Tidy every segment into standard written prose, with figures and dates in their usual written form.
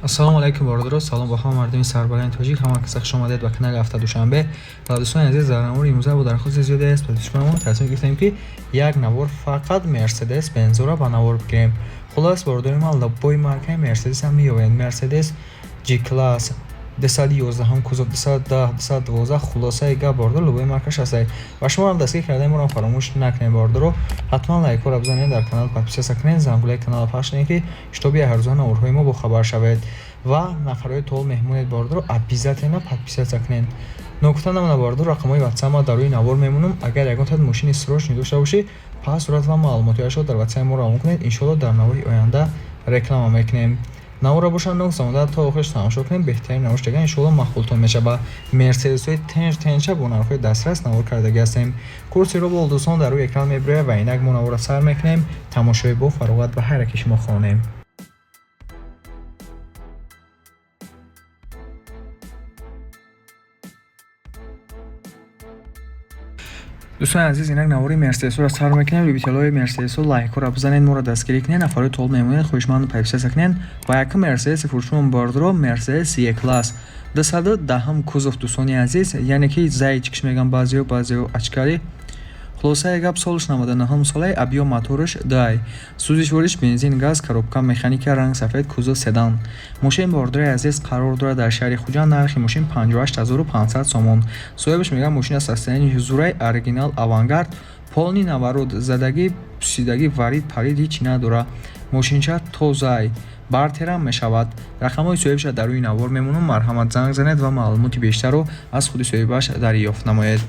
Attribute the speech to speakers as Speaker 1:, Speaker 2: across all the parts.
Speaker 1: ассалому алайкум бардоро, салом ба ҳама мардуми сарбаланди тоҷик, ҳама каса хуш омадед ба канали ҳафта душанбе. ва дӯстони азиз, дар навори имрӯза бо дархости зиёде аст ба душманамон тасмим гирифтем ки як навор фақат Mercedes Benz-ро ба навор бигирем. хулос бордори ман лабои маркаи Mercedes ҳам меёбем. Mercedes G-Class 211 кузов 210 212 хулосаи гап бордор лабои маркаш ҳастай. ва шумо ҳам дастгирӣ кардаи моро фаромӯш накунед бардоро. ҳатман лайкҳоро бизанед, дар канал подписия кунед, зангулаи каналро пахш кунед ки шутоби ҳаррӯза наворҳои мо бохабар шавед. ва нафарои тол меҳмонед бардоро обязательно подписия кунед. нокуфта намона бардор рақамҳои ватсапа дар рӯи навор мемонам. агар ягон тад мошини срочни дошта бошӣ, пас сурат ва маълумотиашро дар ватсапи мо равон кунед. иншоалло дар навори оянда реклама мекунем. навора бошад ногзамода то охирш тамошо кунем. беҳтарин навоштага иншоалло мақбултон мешава. Мерседесҳои тенҷа бо нархҳои дастрас навор кардаги ҳастем. курсиро бо дӯстон дар рӯи экран мебирояд ва инак мо навора сар мекунем. тамошои бо фароғат ба ҳар яки шумо хонем. дӯстони азиз, инак навори Мерседесҳоро сар мекунем. любителҳои Мерседесҳо лайкҳоро бизанед, моро дастгирӣ кунед, нафарои тол мемонед, хоҳишмандам подписия кунед. ва якум Мерседеси фурӯшмон бардоро Mercedes G-Class 210 кузов. дӯстони азиз, яъне ки зайчикш меган баъзеҳо ачкали. хулосаи гап солиш 99 солаи, объём моториш дай, сӯзишвориш бензин, газ, коробка механика, ранг сафед, кузов седан. мошин бордори азиз қарор дорад дар шаҳри хуҷанд. нархи мошин 58500 сомон. соҳибаш мегӯяд мошина состоянии ҳузурай оригинал авангард, полни наворот, задагӣ пусидагӣ варид парид ҳеҷ надорад. мошинча тозай бартера мешавад. рақамҳои соҳибаша дар рӯи навор мемонам. марҳамат занг занед ва маълумоти бештарро аз худи соҳибаш дарёфт намоед.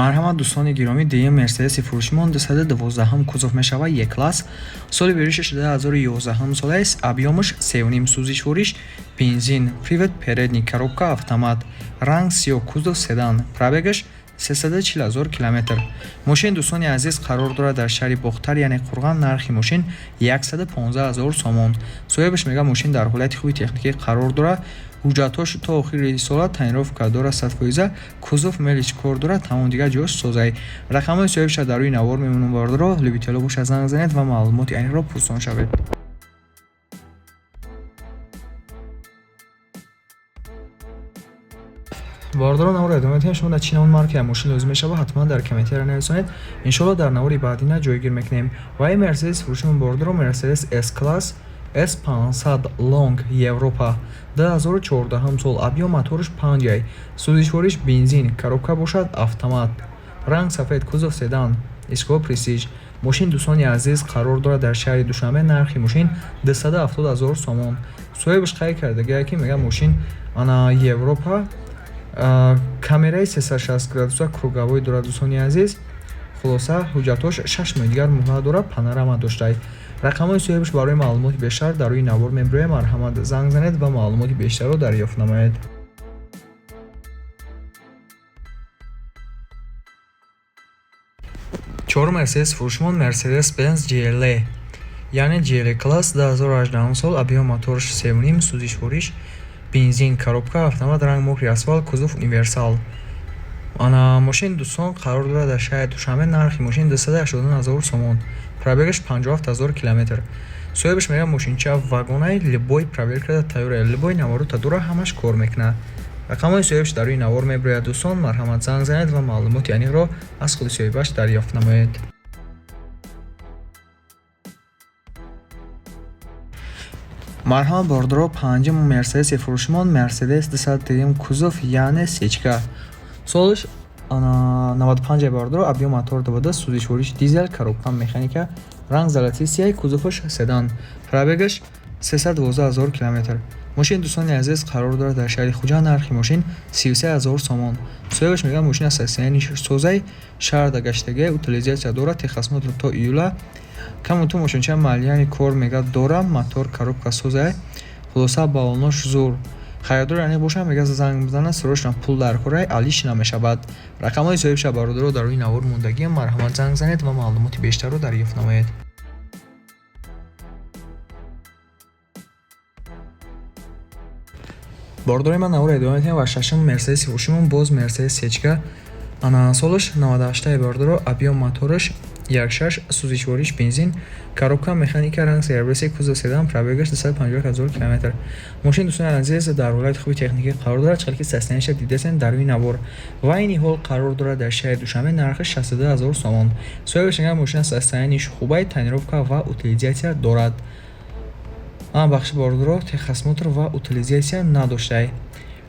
Speaker 1: марҳамат дӯстони гиромӣ, дм Мерседеси фурӯшимон 212 кузов мешавад. Е-класс, соли беришаш 2011 солаест, объёмаш 3,5, сӯзишвориш бензин, привод передний, коробка автомат, ранг сиёҳ, кузов седан, пробегаш 340 000 км. мошин дӯстони азиз қарор дорад дар шаҳри бохтар, яъне Қурған. нархи мошин 115 000 сомон. соҳибаш мегӯяд мошин дар ҳолати хуби техникӣ қарор дорад. ҳуҷҷатҳош то охири сола таъинировка дорад 100%. кузов мелиш кор дорад, тамом дигар ҷош созай. рақамҳои соҳибаша дар рӯи навор мемонам бардоро. любителҳо бошад занг занед ва маълумоти айниро пурсон шавед. бардоро навора идома медиҳем. шумо дар чӣ намуд маркаи мошин лозим мешавад, ҳатман дар комментариё нависонед. иншоалло дар навори баъдина ҷойгир мекунем. ва ин Mercedes фурӯшимон бардоро Mercedes S-Class S500 Long Европа 2014 сол, объём моториш 5, сӯзишвориш бензин, коробка бошад автомат, ранг сафед, кузов седан, иско престиж. мошин дӯстони азиз қарор дорад дар шаҳри душанбе. нархи мошин 270 000 сомон. соҳибаш қайд кардаги ки мегӯяд мошин ана Европа камераи 360 градуса круговой дорад. дӯстони азиз, хулоса ҳуҷҷатош 6 моҳи дигар муҳлат дорад, панорама доштай. рақамҳои соҳибаш барои маълумоти бештар дар рӯи навор мебирояд. марҳамат занг занед ва маълумоти бештарро дарёфт намоед. чорум Mercedes фурӯшимон Mercedes Benz GLE, яъне GLE Class 2018 сол, объём моториш 3,5, сӯзишвориш бензин, коробка автомат, ранг мокри асфалт, кузов универсал. ана мошин дӯстон қарор дорад дар шаҳри душанбе. нархи мошин 289 000 сомон. пробегаш 57 000 км. соҳибаш мегӯяд мошинча вагонай либой проверкада тайёрая. либой наворота дора, ҳамаш кор мекунад. рақамҳои соҳибаш дар рӯи навор мебирояд. дӯстон, марҳамат занг занед ва маълумоти айниро аз худи соҳибаш дарёфт намоед. марҳамат бардоро, панҷум Мерседеси фурӯшимон Mercedes 203 кузов, яъне сечка. солиш 95 бардоро, объём мотор 12, сӯзишвориш дизел, коробка механика, ранг золотии сиёҳ, кузоваш седан, пробегаш 312 000 км. мошин дӯстони азиз қарор дорад дар шаҳри хуҷанд. нархи мошин 33 000 сомон. соҳибаш мегӯяд мошина состоянии созай, шаҳрда гаштаги утилизатсия дорад. техосмотр то июла. камуту мошинча малияни кор мегӯяд дора. мотор, коробка созай, хулоса балонош зур. хаярдор яъне бошад, мегӯяд занг бизанад, срочно пул дар кораи алиш намешавад. рақамҳои соҳибаша бародаро дар рӯи навор мондагиам. марҳамат занг занед ва маълумоти бештарро дарёфт намоед. бордори ман навора идома медиҳем. ва шашум Мерседеси фурӯшимон боз Mercedes сечка. ана солиш 98 бордоро, объём моториш 1.6 сӯзишвориш бензин, коробка механика, ранг сервиси, кузов седан, пробегаш 250,000 км. Мошин дӯстони азиз дар ҳолати хуби техникӣ қарор дорад. Чалки состояниеша дидасен дар рӯи навор. Ва айни ҳол қарор дорад дар шаҳри Душанбе, нархи 62,000 сомон. Соҳибаш нигар мошина состояниш хубай, тонировка ва утилизатсия дорад. Бахши бордоро техосмотр ва утилизатсия надоштай.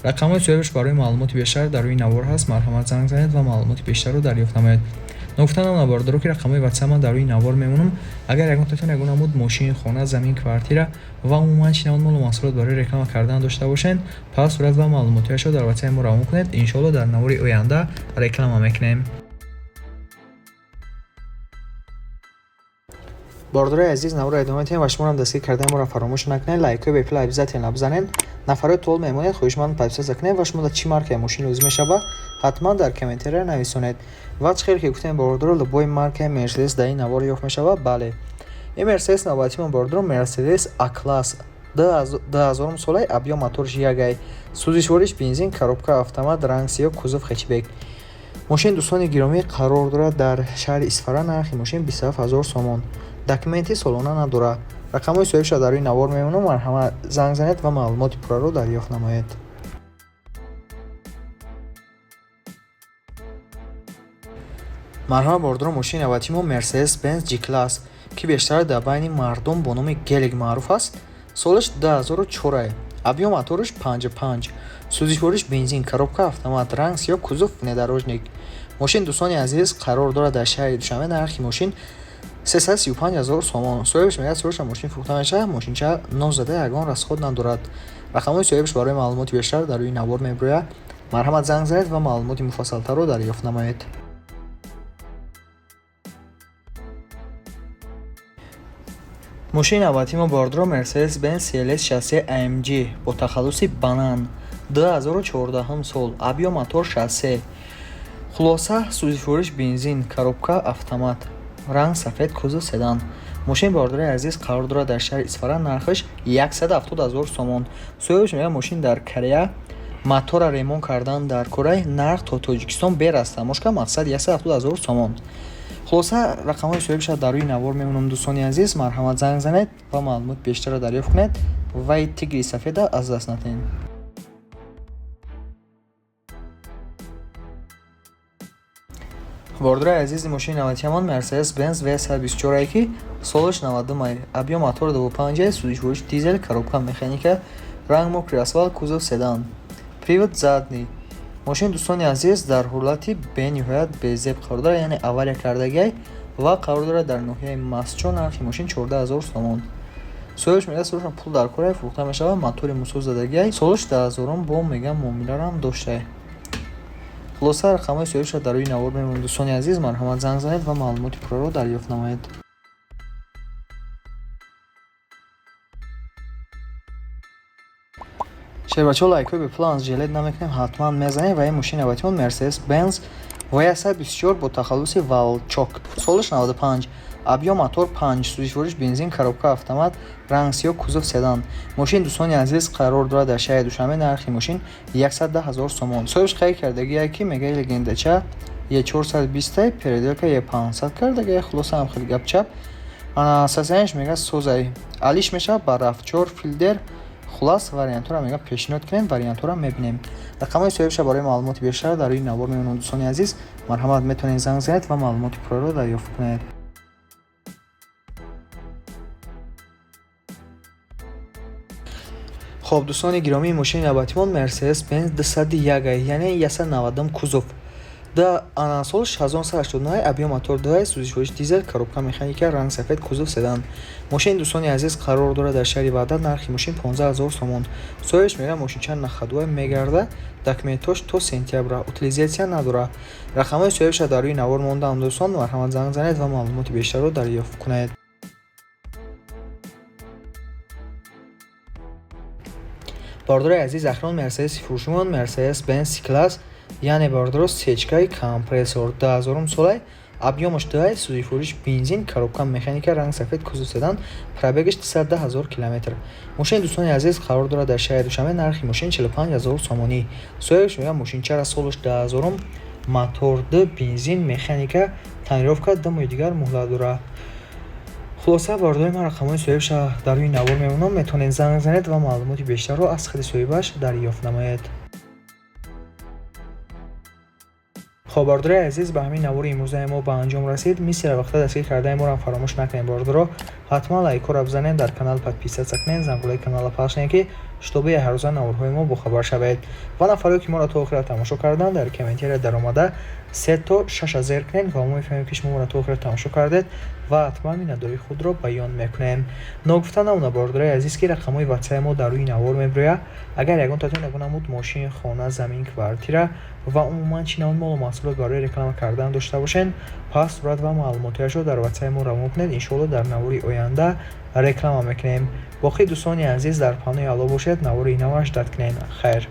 Speaker 1: рақамҳои соҳибаш барои маълумоти бештар дар рӯи навор ҳаст. Марҳамат занг занед ва маълумоти бештарро дарёфт намоед. Нуктанам на бордоро ки рақамҳои ватсапа дар рӯи навор мемонам. Агар ягонтатон ягон намуд мошин, хона, замин, квартира ва умуман чӣ намуд молу маҳсулот барои реклама кардан дошта бошед, пас сурат ва маълумотиашро дар ватсапи мо равон кунед. Иншоалло дар навори оянда реклама мекунем. бордорои азиз, навора идома диҳем ва шумоам дастгирӣ кардани моро фаромӯш накунед. лайкҳои бепул обязательно бизанед. Нафарои тол мемонед, хоҳишманд подписатсия кунед ва шумо чӣ маркаи мошин лозим мешавад, ҳатман дар комментария нависонед. ва чӣ хеле ки гуфтем бордоро любой маркаи Mercedes дар ин навор ёфт мешавад. Бале, ин Mercedes навбатимон бордоро Mercedes A-Class 2000 солаи, объем моториш 1 сӯзишвориш бензин, коробка автомат, ранг сиёҳ, кузов хэтчбек. мошин дӯстони гиромӣ қарор дорад дар шаҳри Исфара. нархи мошин 27000 сомон. документи солона надорад. рақамҳои соҳибаша дар рӯи навор мемонам. марҳамат занг занед ва маълумоти пурраро дарёфт намоед. марҳамат бордоро мошини навбатимон Mercedes-Benz G-Class ки бештар дар байни мардум бо номи Гелик маъруф аст. солиш 2004, объем моториш 55, сӯзишвориш бензин, коробка автомат, ранг сиёҳ, кузов внедорожник. мошин дӯстони азиз қарор дорад дар шаҳри Душанбе. нархи мошин 335,000 сомон. соҳибаш мегӯяд сӯрша мошин фурӯхта мешавад. мошинча нов зада, ягон расход надорад. рақамҳои соҳибаш барои маълумоти бештар дар рӯи навор меброяд. марҳамат занг занед ва маълумоти муфассалтарро дарёфт намоед. мошини навбатимон бордоро Mercedes-Benz CLS шасси AMG бо тахаллуси банан 2014 сол, объем мотор 60, хулоса сӯзишвориш бензин, коробка автомат, ранг сафед, кузов седан. мошини бордорои азиз қарор дорад дар шаҳри Исфара. нархиш 170,000 сомон. соҳибаш мегӯяд мошин дар Корея мотора ремонт кардан дар Корея. нарх то Тоҷикистон бераста. мошка мақсад 170,000 сомон. хулоса рақамҳои соҳибаша дар рӯи навор мемонам. дӯстони азиз, марҳамат занг занед ва маълумоти бештарро дарёфт кунед. вай тигри сафеда аз даст надиҳед. бордорои азизи мошини навбатиамон Mercedes-Benz V124 ки солиш 92, объем мотор 25, сӯзишвориш дизел, коробка механика, ранг мокри асфалт, кузов седан, привод задний. мошин дӯстони азиз дар ҳолати бениҳоят безеб қарор дорад, яъне авария кардагиай ва қарор дорад дар ноҳияи Масчо. нархи мошин 14000 сомон. соҳибаш мегӯяд сӯрша пул дар Корея фурӯхта мешавад. мотори мусозадагиай, солиш 2000 бо меган муомилаам доштай. хулоса рақамҳои соҳибаша дар рӯи навор мемонад. дӯстони азиз, марҳамат занг занед ва маълумоти пурраро дарёфт намоед. шербачо лайкҳои бепулам аз ҷелед намекунем, ҳатман мезанед. ва ин мошини навбатимон Mercedes-Benz V124 бо тахаллуси Волчок, солиш 95, объем мотор 5, сӯзишвориш бензин, коробка автомат, ранг сиёҳ, кузов седан. мошин дӯстони азиз қарор дорад дар шаҳри Душанбе. нархи мошин 110,000 сомон. соҳибаш қайд кардагиае ки мегаи легендача Е420, переделка Е500 кардагиае. хулоса ҳам хеле гапчап. состояниш мега созай, алиш мешавад ба рафчор, филдер. хулас вариантора мега пешниҳод кунед, вариантора мебинем. рақамҳои соҳибаша барои маълумоти бештар дар рӯи навор мемонам. дӯстони азиз, марҳамат метавонед занг занед ва маълумоти пурраро дарёфт кунед. хоб дӯстони гиромии мошини навбатимон Mercedes-Benz 201, яъне 190 кузов. солиш 1989, объем мотор 2, сӯзишвориш дизел, коробка механика, ранг сафед, кузов седан. мошини дӯстони азиз қарор дорад дар шаҳри Бағдад. нархи мошин 15000 сомон. соҳибаш мегӯяд мошинча нахадуа мегарда. документош то сентябра, утилизатсия надорад. рақамҳои соҳибаша дар рӯи навор мондаам. дӯстон, марҳамат занг занед ва маълумоти бештарро дарёфт кунед. бордорои азиз, ахирон Mercedes фурӯшимон Mercedes-Benz C-Class, яъне бордоро сечкаи компрессор 2000 солаи, объемаш 2, сӯзишвориш бензин, коробка механика, ранг сафед, кузов седан, пробегаш 210,000 км. мошини дӯстони азиз қарор дорад дар шаҳри Душанбе. нархи мошин 45000 сомонӣ. соҳибаш мегӯяд мошинчара солиш 2000, мотор 2, бензин, механика, тонировка дамои дигар муҳлат дора. хулоса бордои ман рақамҳои соҳибаша дар рӯи навор мемонанд. метавонед занг занед ва маълумоти бештарро аз хиди соҳибаш дарёфт намоед. хоб бордораи азиз, ба ҳамин навори имрӯзаи мо ба анҷом расид. мисля вақта дастгирӣ кардаи моро фаромӯш накунед. бордоро ҳатман лайкора бизанед, дар канал подписатсия кунед, зангулаи каналро пахш кунед ки шутобаи ҳаррӯза наворҳои мо бохабар шавед. ва нафаре ки моро то охира тамошо карданд, дар комментария даромада 3 то 6 зер кунед ва мо мефаҳмем ки шумо моро то охира тамошо кардед ва ҳатман миннатдории худро баён мекунем. ногуфта намуна бордораи азиз ки рақамҳои ватсаи мо дар рӯи навор мебирояд. агар ягон татои ягон намуд мошин, хона, замин, квартира ва умуман чӣ намуд молу маҳсулот барои реклама кардан дошта бошед, пас сурат ва маълумотиашро дар ватсаи мо равон кунед. иншоалло дар навори оянда реклама мекунем. боқии дӯстони азиз дар паноҳи алло бошед. навори наваш дад кунед. хайр.